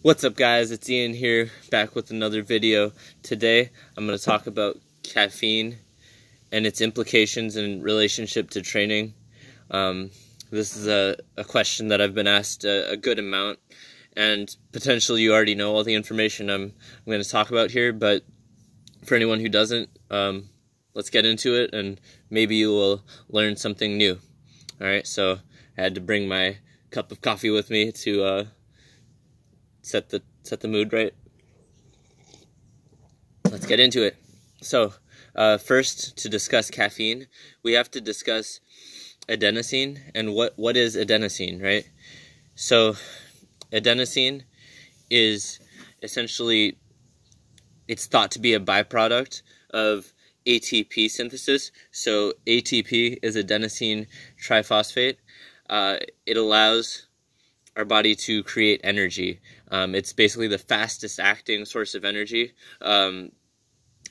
What's up, guys? It's Ian here, back with another video. Today I'm going to talk about caffeine and its implications in relationship to training. This is a question that I've been asked a good amount, and potentially you already know all the information I'm going to talk about here, but for anyone who doesn't, let's get into it and maybe you will learn something new. Alright, so I had to bring my cup of coffee with me to set the mood right. Let's get into it. So, first, to discuss caffeine, we have to discuss adenosine and what is adenosine, right? So, adenosine is essentially, it's thought to be a byproduct of ATP synthesis. So, ATP is adenosine triphosphate. It allows our body to create energy. It's basically the fastest acting source of energy.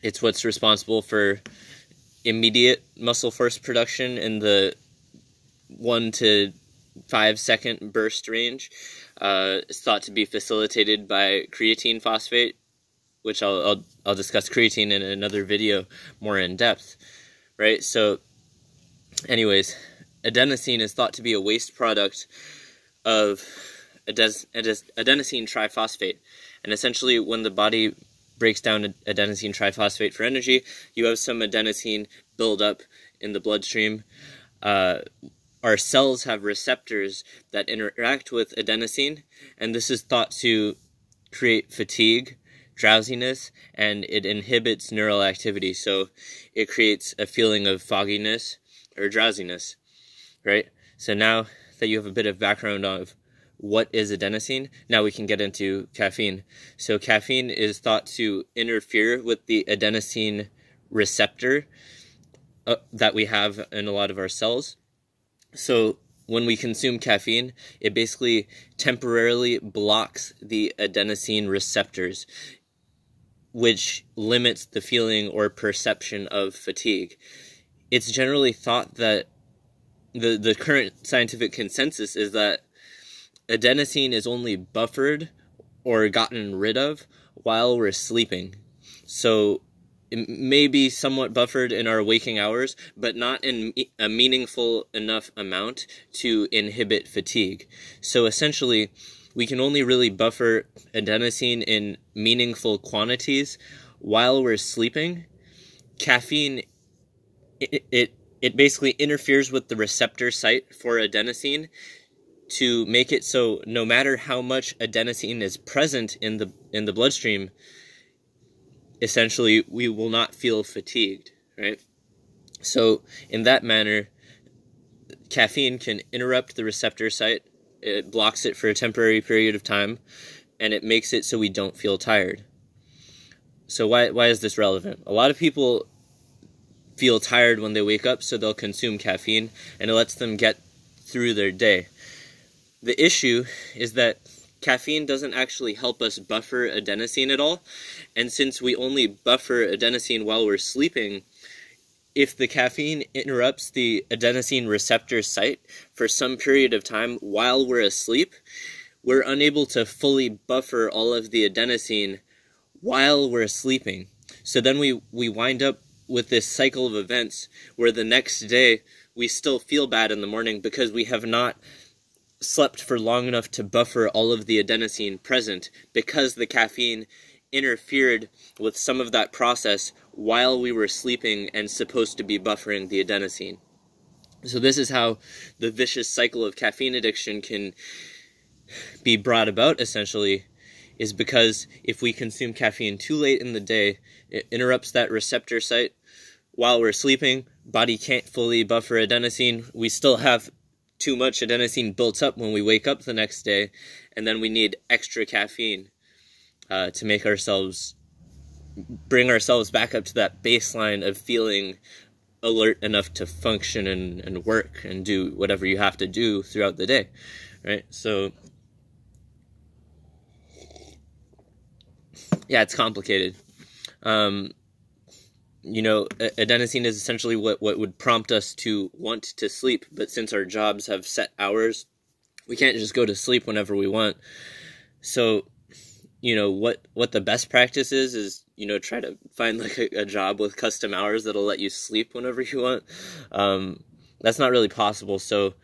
It's what's responsible for immediate muscle force production in the 1 to 5 second burst range. It's thought to be facilitated by creatine phosphate, which I'll discuss creatine in another video more in depth, right? So anyways, adenosine is thought to be a waste product of adenosine triphosphate, and essentially when the body breaks down adenosine triphosphate for energy, you have some adenosine build up in the bloodstream. Our cells have receptors that interact with adenosine, and this is thought to create fatigue, drowsiness, and it inhibits neural activity, so it creates a feeling of fogginess or drowsiness, right? So now that you have a bit of background of what is adenosine, now we can get into caffeine. So caffeine is thought to interfere with the adenosine receptor that we have in a lot of our cells. So when we consume caffeine, it basically temporarily blocks the adenosine receptors, which limits the feeling or perception of fatigue. It's generally thought that the current scientific consensus is that adenosine is only buffered or gotten rid of while we're sleeping. So it may be somewhat buffered in our waking hours, but not in a meaningful enough amount to inhibit fatigue. So essentially, we can only really buffer adenosine in meaningful quantities while we're sleeping. Caffeine, it basically interferes with the receptor site for adenosine to make it so no matter how much adenosine is present in the bloodstream, essentially we will not feel fatigued, right? So in that manner, caffeine can interrupt the receptor site, it blocks it for a temporary period of time, and it makes it so we don't feel tired. So why is this relevant? A lot of people feel tired when they wake up, so they'll consume caffeine, and it lets them get through their day. The issue is that caffeine doesn't actually help us buffer adenosine at all, and since we only buffer adenosine while we're sleeping, if the caffeine interrupts the adenosine receptor site for some period of time while we're asleep, we're unable to fully buffer all of the adenosine while we're sleeping. So then we wind up with this cycle of events where the next day we still feel bad in the morning because we have not slept for long enough to buffer all of the adenosine present, because the caffeine interfered with some of that process while we were sleeping and supposed to be buffering the adenosine. So this is how the vicious cycle of caffeine addiction can be brought about, essentially, is because if we consume caffeine too late in the day, it interrupts that receptor site. While we're sleeping, body can't fully buffer adenosine. We still have too much adenosine built up when we wake up the next day, and then we need extra caffeine to make bring ourselves back up to that baseline of feeling alert enough to function and work and do whatever you have to do throughout the day, right? So yeah, it's complicated. You know, adenosine is essentially what would prompt us to want to sleep, but since our jobs have set hours, we can't just go to sleep whenever we want. So what the best practice is, try to find like a job with custom hours that'll let you sleep whenever you want. That's not really possible. So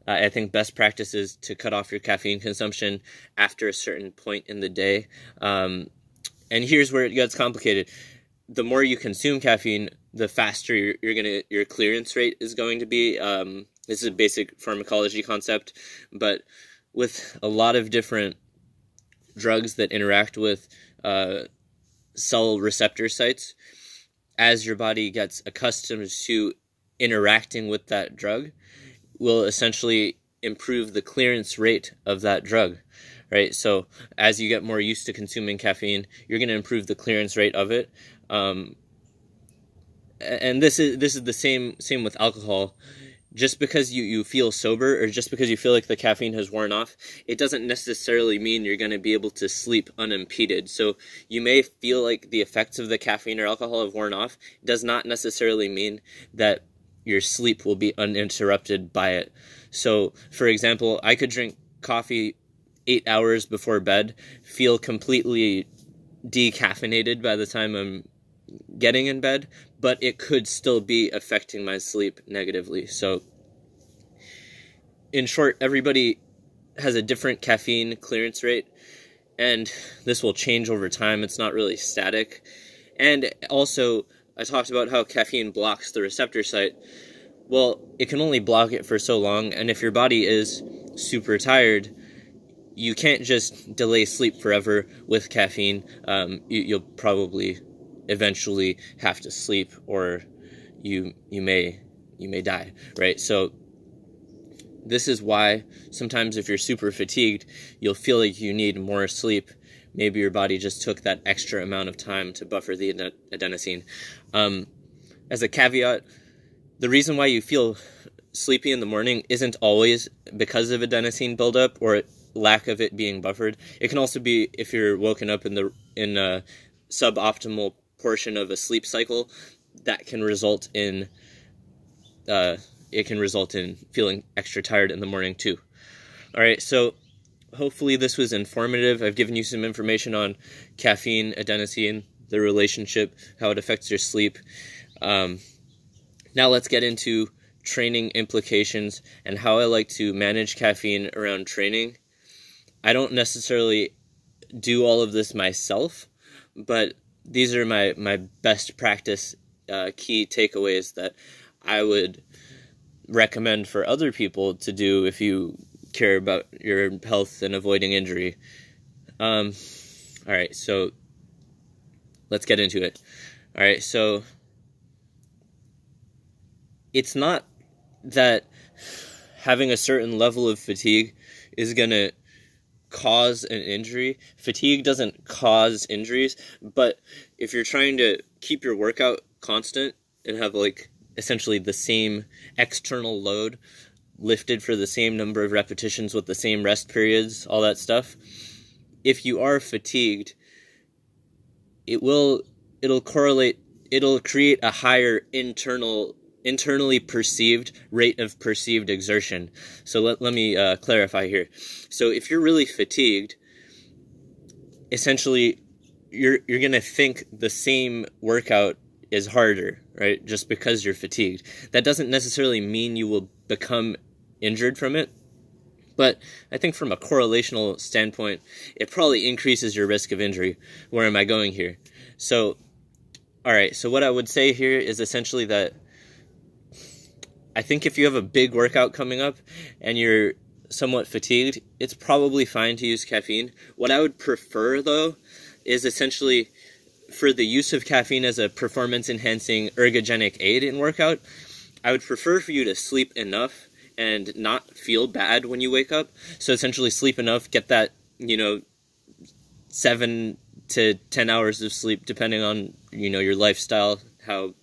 I think best practice is to cut off your caffeine consumption after a certain point in the day. And here's where it gets complicated. The more you consume caffeine, the faster your clearance rate is going to be. This is a basic pharmacology concept, but with a lot of different drugs that interact with cell receptor sites, as your body gets accustomed to interacting with that drug, will essentially improve the clearance rate of that drug, right? So as you get more used to consuming caffeine, you're going to improve the clearance rate of it. And this is the same with alcohol. Just because you feel sober, or just because you feel like the caffeine has worn off, it doesn't necessarily mean you're going to be able to sleep unimpeded. So you may feel like the effects of the caffeine or alcohol have worn off. It does not necessarily mean that your sleep will be uninterrupted by it. So, for example, I could drink coffee 8 hours before bed, feel completely decaffeinated by the time I'm getting in bed, but it could still be affecting my sleep negatively. So, in short, everybody has a different caffeine clearance rate, and this will change over time. It's not really static. And also, I talked about how caffeine blocks the receptor site. Well, it can only block it for so long, and if your body is super tired, you can't just delay sleep forever with caffeine. You'll probably eventually have to sleep, or you may die, right? So this is why sometimes if you're super fatigued, you'll feel like you need more sleep. Maybe your body just took that extra amount of time to buffer the adenosine. As a caveat, the reason why you feel sleepy in the morning isn't always because of adenosine buildup or lack of it being buffered. It can also be if you're woken up in a suboptimal portion of a sleep cycle. That can result in feeling extra tired in the morning too. All right, so hopefully this was informative. I've given you some information on caffeine, adenosine, the relationship, how it affects your sleep. Now let's get into training implications and how I like to manage caffeine around training. I don't necessarily do all of this myself, but these are my best practice key takeaways that I would recommend for other people to do if you care about your health and avoiding injury. All right, so let's get into it. All right, so it's not that having a certain level of fatigue is going to cause an injury. Fatigue doesn't cause injuries, but if you're trying to keep your workout constant and have like essentially the same external load lifted for the same number of repetitions with the same rest periods, all that stuff, if you are fatigued, it'll create a higher internally perceived rate of perceived exertion. So let me clarify here. So if you're really fatigued, essentially you're going to think the same workout is harder, right? Just because you're fatigued. That doesn't necessarily mean you will become injured from it, but I think from a correlational standpoint, it probably increases your risk of injury. Where am I going here? So, all right, so what I would say here is essentially that I think if you have a big workout coming up and you're somewhat fatigued, it's probably fine to use caffeine. What I would prefer, though, is essentially for the use of caffeine as a performance-enhancing ergogenic aid in workout, I would prefer for you to sleep enough and not feel bad when you wake up. So essentially sleep enough, get that, 7 to 10 hours of sleep, depending on, your lifestyle, how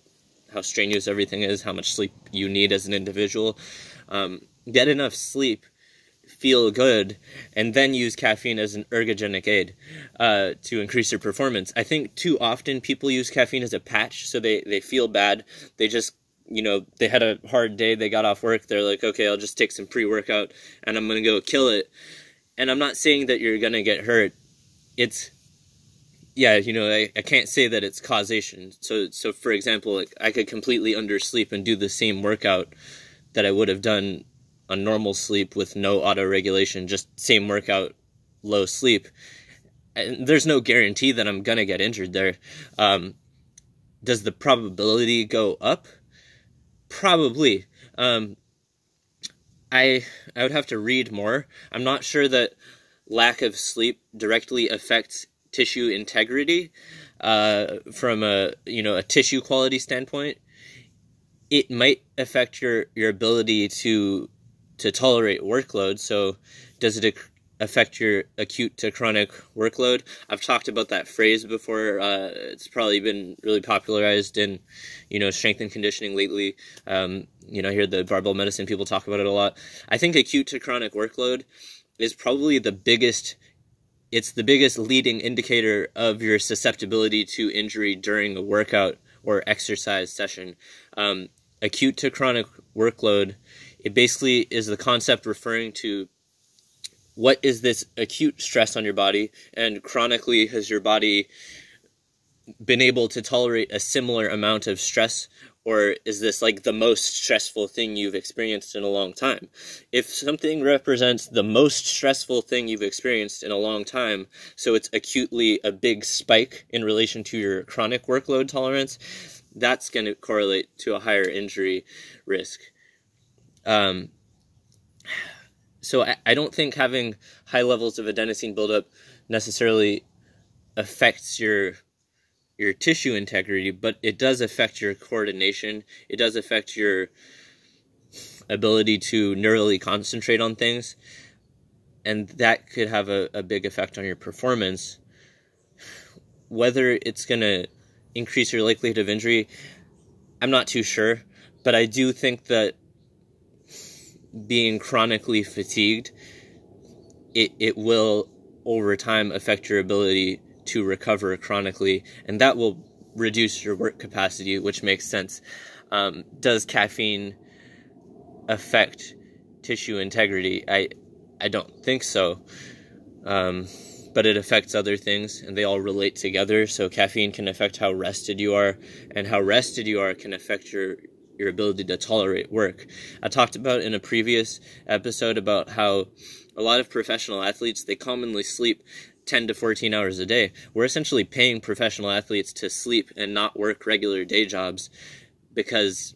strenuous everything is, how much sleep you need as an individual. Get enough sleep, feel good, and then use caffeine as an ergogenic aid to increase your performance. I think too often people use caffeine as a patch, so they feel bad. They just, they had a hard day, they got off work, they're like, okay, I'll just take some pre-workout, and I'm going to go kill it. And I'm not saying that you're going to get hurt. It's yeah, I can't say that it's causation. So for example, like, I could completely undersleep and do the same workout that I would have done on normal sleep with no auto-regulation, just same workout, low sleep. And there's no guarantee that I'm gonna get injured there. Does the probability go up? Probably. I would have to read more. I'm not sure that lack of sleep directly affects tissue integrity from a tissue quality standpoint. It might affect your ability to tolerate workload. So does it affect your acute to chronic workload? I've talked about that phrase before. It's probably been really popularized in strength and conditioning lately. I hear the barbell medicine people talk about it a lot. I think acute to chronic workload is probably the biggest leading indicator of your susceptibility to injury during a workout or exercise session. Acute to chronic workload, it basically is the concept referring to what is this acute stress on your body, and chronically has your body been able to tolerate a similar amount of stress, or is this like the most stressful thing you've experienced in a long time? If something represents the most stressful thing you've experienced in a long time, so it's acutely a big spike in relation to your chronic workload tolerance, that's going to correlate to a higher injury risk. So I don't think having high levels of adenosine buildup necessarily affects your tissue integrity, but it does affect your coordination. It does affect your ability to neurally concentrate on things, and that could have a big effect on your performance. Whether it's going to increase your likelihood of injury, I'm not too sure, but I do think that being chronically fatigued, it will over time affect your ability to recover chronically, and that will reduce your work capacity, which makes sense. Does caffeine affect tissue integrity? I don't think so, but it affects other things, and they all relate together. So caffeine can affect how rested you are, and how rested you are can affect your ability to tolerate work. I talked about in a previous episode about how a lot of professional athletes, they commonly sleep 10 to 14 hours a day. We're essentially paying professional athletes to sleep and not work regular day jobs, because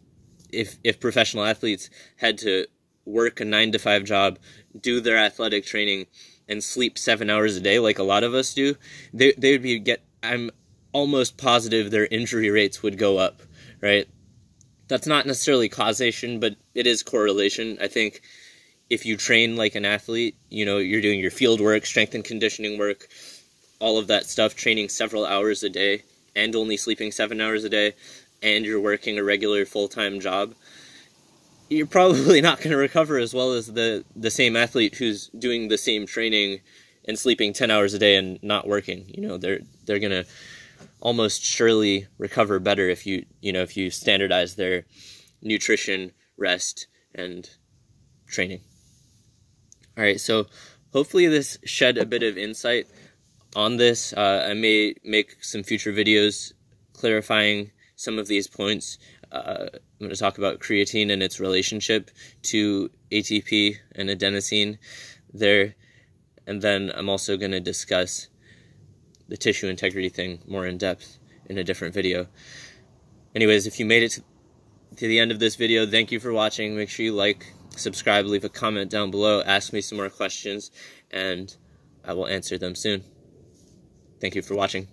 if professional athletes had to work a 9-to-5 job, do their athletic training, and sleep 7 hours a day like a lot of us do, they would I'm almost positive their injury rates would go up, right? That's not necessarily causation, but it is correlation. I think if you train like an athlete, you're doing your field work, strength and conditioning work, all of that stuff, training several hours a day and only sleeping 7 hours a day, and you're working a regular full-time job, you're probably not going to recover as well as the same athlete who's doing the same training and sleeping 10 hours a day and not working. They're going to almost surely recover better if you standardize their nutrition, rest, and training. All right, so hopefully this shed a bit of insight on this. I may make some future videos clarifying some of these points. I'm going to talk about creatine and its relationship to ATP and adenosine there, and then I'm also going to discuss the tissue integrity thing more in depth in a different video. Anyways, if you made it to the end of this video, thank you for watching. Make sure you like, subscribe, leave a comment down below, ask me some more questions, and I will answer them soon. Thank you for watching.